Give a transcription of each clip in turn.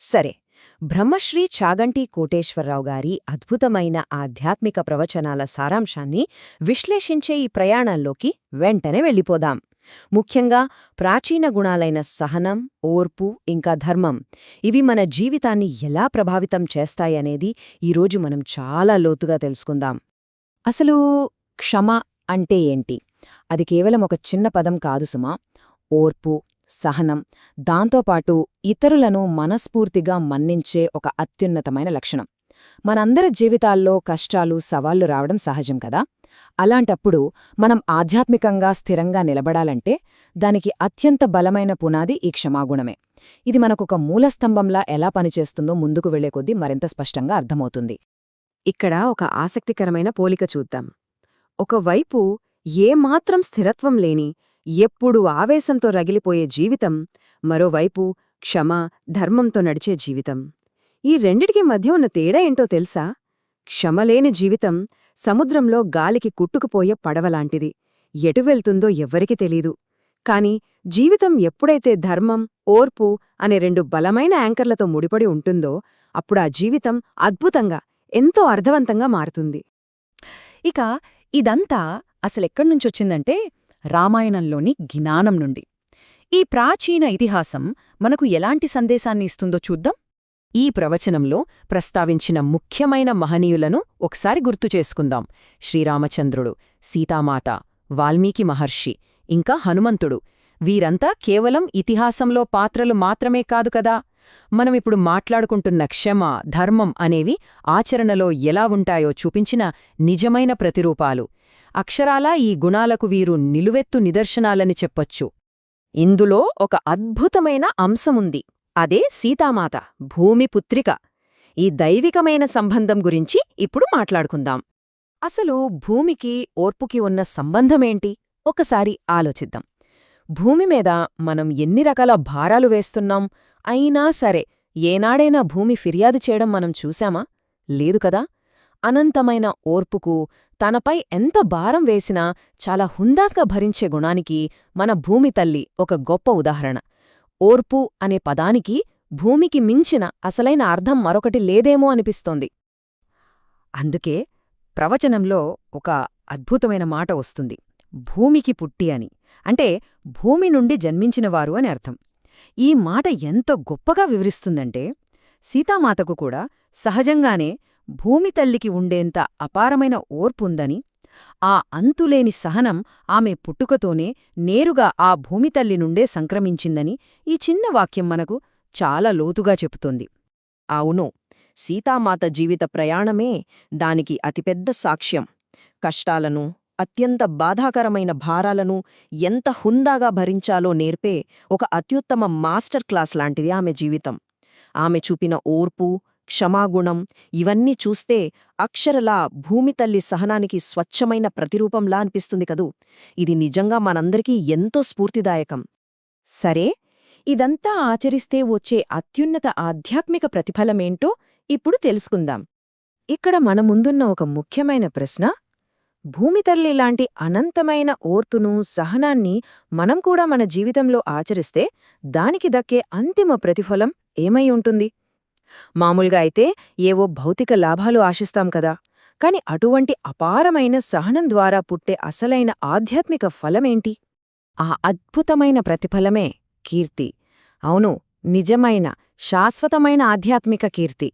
సరే, బ్రహ్మశ్రీ చాగంటి కోటేశ్వరరావు గారి అద్భుతమైన ఆధ్యాత్మిక ప్రవచనాల సారాంశాన్ని విశ్లేషించే ఈ ప్రయాణంలోకి వెంటనే వెళ్ళిపోదాం. ముఖ్యంగా ప్రాచీన గుణాలైన సహనం, ఓర్పు, ఇంకా ధర్మం ఇవి మన జీవితాన్ని ఎలా ప్రభావితం చేస్తాయనేది ఈరోజు మనం చాలా లోతుగా తెలుసుకుందాం. అసలు క్షమ అంటే ఏంటి? అది కేవలం ఒక చిన్న పదం కాదు సుమా. ఓర్పు, సహనం, దాంతోపాటు ఇతరులను మనస్ఫూర్తిగా మన్నించే ఒక అత్యున్నతమైన లక్షణం. మనందరి జీవితాల్లో కష్టాలు, సవాళ్లు రావడం సహజం కదా. అలాంటప్పుడు మనం ఆధ్యాత్మికంగా స్థిరంగా నిలబడాలంటే దానికి అత్యంత బలమైన పునాది ఈ క్షమాగుణమే. ఇది మనకొక మూలస్తంభంలా ఎలా పనిచేస్తుందో ముందుకు వెళ్లే కొద్దీ మరింత స్పష్టంగా అర్థమవుతుంది. ఇక్కడ ఒక ఆసక్తికరమైన పోలిక చూద్దాం. ఒకవైపు ఏమాత్రం స్థిరత్వం లేని, ఎప్పుడూ ఆవేశంతో రగిలిపోయే జీవితం, మరోవైపు క్షమ, ధర్మంతో నడిచే జీవితం. ఈ రెండిటికి మధ్య ఉన్న తేడా ఏంటో తెలుసా? క్షమలేని జీవితం సముద్రంలో గాలికి కుట్టుకుపోయే పడవలాంటిది. ఎటు వెళ్తుందో ఎవ్వరికి తెలీదు. కాని జీవితం ఎప్పుడైతే ధర్మం, ఓర్పు అనే రెండు బలమైన యాంకర్లతో ముడిపడి ఉంటుందో అప్పుడా జీవితం అద్భుతంగా, ఎంతో అర్థవంతంగా మారుతుంది. ఇక ఇదంతా అసలెక్కడ్నుంచొచ్చిందంటే రామాయణంలోని జ్ఞానం నుండి. ఈ ప్రాచీన ఇతిహాసం మనకు ఎలాంటి సందేశాన్ని ఇస్తుందో చూద్దాం. ఈ ప్రవచనంలో ప్రస్తావించిన ముఖ్యమైన మహనీయులను ఒకసారి గుర్తుచేసుకుందాం. శ్రీరామచంద్రుడు, సీతామాత, వాల్మీకి మహర్షి, ఇంకా హనుమంతుడు. వీరంతా కేవలం ఇతిహాసంలో పాత్రలు మాత్రమే కాదు కదా. మనమిప్పుడు మాట్లాడుకుంటున్న క్షమ, ధర్మం అనేవి ఆచరణలో ఎలా ఉంటాయో చూపించిన నిజమైన ప్రతిరూపాలు. అక్షరాలా ఈ గుణాలకు వీరు నిలువెత్తు నిదర్శనాలని చెప్పొచ్చు. ఇందులో ఒక అద్భుతమైన అంశముంది. అదే సీతామాత, భూమిపుత్రిక. ఈ దైవికమైన సంబంధం గురించి ఇప్పుడు మాట్లాడుకుందాం. అసలు భూమికి, ఓర్పుకి ఉన్న సంబంధమేంటి? ఒకసారి ఆలోచిద్దాం. భూమి మీద మనం ఎన్ని రకాల భారాలు వేస్తున్నాం, అయినా సరే ఏనాడైనా భూమి ఫిర్యాదు చేయడం మనం చూశామా? లేదు కదా. అనంతమైన ఓర్పుకు, తనపై ఎంత భారం వేసినా చాలా హుందాస్గా భరించే గుణానికి మన భూమి తల్లి ఒక గొప్ప ఉదాహరణ. ఓర్పు అనే పదానికి భూమికి మించిన అసలైన అర్థం మరొకటి లేదేమో అనిపిస్తోంది. అందుకే ప్రవచనంలో ఒక అద్భుతమైన మాట వస్తుంది, భూమికి పుట్టి అని. అంటే భూమి నుండి జన్మించినవారు అని అర్థం. ఈ మాట ఎంత గొప్పగా వివరిస్తుందంటే సీతామాతకు కూడా సహజంగానే భూమి తల్లికి ఉండేంత అపారమైన ఓర్పుందని, ఆ అంతులేని సహనం ఆమె పుట్టుకతోనే నేరుగా ఆ భూమితల్లి నుండే సంక్రమించిందని ఈ చిన్న వాక్యం మనకు చాలా లోతుగా చెబుతోంది. అవును, సీతామాత జీవిత ప్రయాణమే దానికి అతిపెద్ద సాక్ష్యం. కష్టాలను, అత్యంత బాధాకరమైన భారాలను ఎంత హుందాగా భరించాలో నేర్పే ఒక అత్యుత్తమ మాస్టర్ క్లాస్ లాంటిది ఆమె జీవితం. ఆమె చూపిన ఓర్పు, క్షమాగుణం ఇవన్నీ చూస్తే అక్షరలా భూమితల్లి సహనానికి స్వచ్ఛమైన ప్రతిరూపంలా అనిపిస్తుంది కదూ. ఇది నిజంగా మనందరికీ ఎంతో స్ఫూర్తిదాయకం. సరే, ఇదంతా ఆచరిస్తే వచ్చే అత్యున్నత ఆధ్యాత్మిక ప్రతిఫలమేంటో ఇప్పుడు తెలుసుకుందాం. ఇక్కడ మన ముందున్న ఒక ముఖ్యమైన ప్రశ్న, భూమితల్లి లాంటి అనంతమైన ఓర్పును, సహనాన్ని మనం కూడా మన జీవితంలో ఆచరిస్తే దానికి దక్కే అంతిమ ప్రతిఫలం ఏమై ఉంటుంది? మామూలుగా అయితే ఏవో భౌతిక లాభాలు ఆశిస్తాం కదా. కాని అటువంటి అపారమైన సహనం ద్వారా పుట్టే అసలైన ఆధ్యాత్మిక ఫలమేంటి? ఆ అద్భుతమైన ప్రతిఫలమే కీర్తి. అవును, నిజమైన, శాశ్వతమైన ఆధ్యాత్మిక కీర్తి.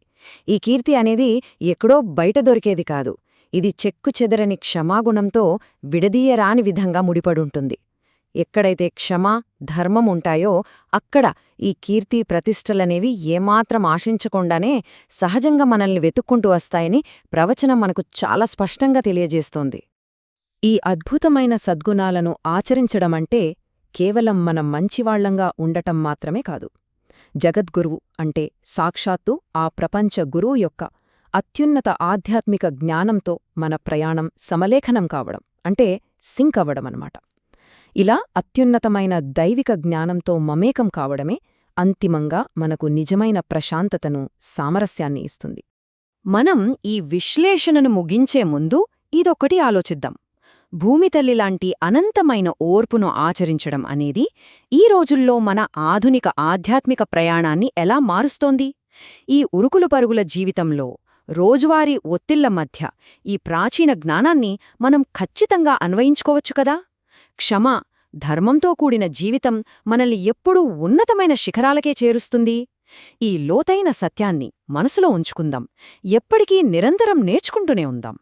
ఈ కీర్తి అనేది ఎక్కడో బయట దొరికేది కాదు. ఇది చెక్కుచెదరని క్షమాగుణంతో విడదీయరాని విధంగా ముడిపడుంటుంది. ఎక్కడైతే క్షమ, ధర్మం ఉంటాయో అక్కడ ఈ కీర్తి, ప్రతిష్టలనేవి ఏమాత్రం ఆశించకుండానే సహజంగా మనల్ని వెతుక్కుంటూ వస్తాయని ప్రవచనం మనకు చాలా స్పష్టంగా తెలియజేస్తోంది. ఈ అద్భుతమైన సద్గుణాలను ఆచరించడమంటే కేవలం మనం మంచివాళ్లంగా ఉండటం మాత్రమే కాదు. జగద్గురువు అంటే సాక్షాత్తు ఆ ప్రపంచ గురువు యొక్క అత్యున్నత ఆధ్యాత్మిక జ్ఞానంతో మన ప్రయాణం సమలేఖనం కావడం, అంటే సింక్ అవ్వడమన్నమాట. ఇలా అత్యున్నతమైన దైవిక జ్ఞానంతో మమేకం కావడమే అంతిమంగా మనకు నిజమైన ప్రశాంతతను, సామరస్యాన్ని ఇస్తుంది. మనం ఈ విశ్లేషణను ముగించే ముందు ఇదొక్కటి ఆలోచిద్దాం. భూమితల్లిలాంటి అనంతమైన ఓర్పును ఆచరించడం అనేది ఈ రోజుల్లో మన ఆధునిక ఆధ్యాత్మిక ప్రయాణాన్ని ఎలా మారుస్తోంది? ఈ ఉరుకులు పరుగుల జీవితంలో రోజువారీ ఒత్తిళ్ల మధ్య ఈ ప్రాచీన జ్ఞానాన్ని మనం ఖచ్చితంగా అన్వయించుకోవచ్చు కదా? క్షమ, ధర్మంతో కూడిన జీవితం మనల్ని ఎప్పుడూ ఉన్నతమైన శిఖరాలకే చేరుస్తుంది. ఈ లోతైన సత్యాన్ని మనసులో ఉంచుకుందాం. ఎప్పటికీ నిరంతరం నేర్చుకుంటూనే ఉందాం.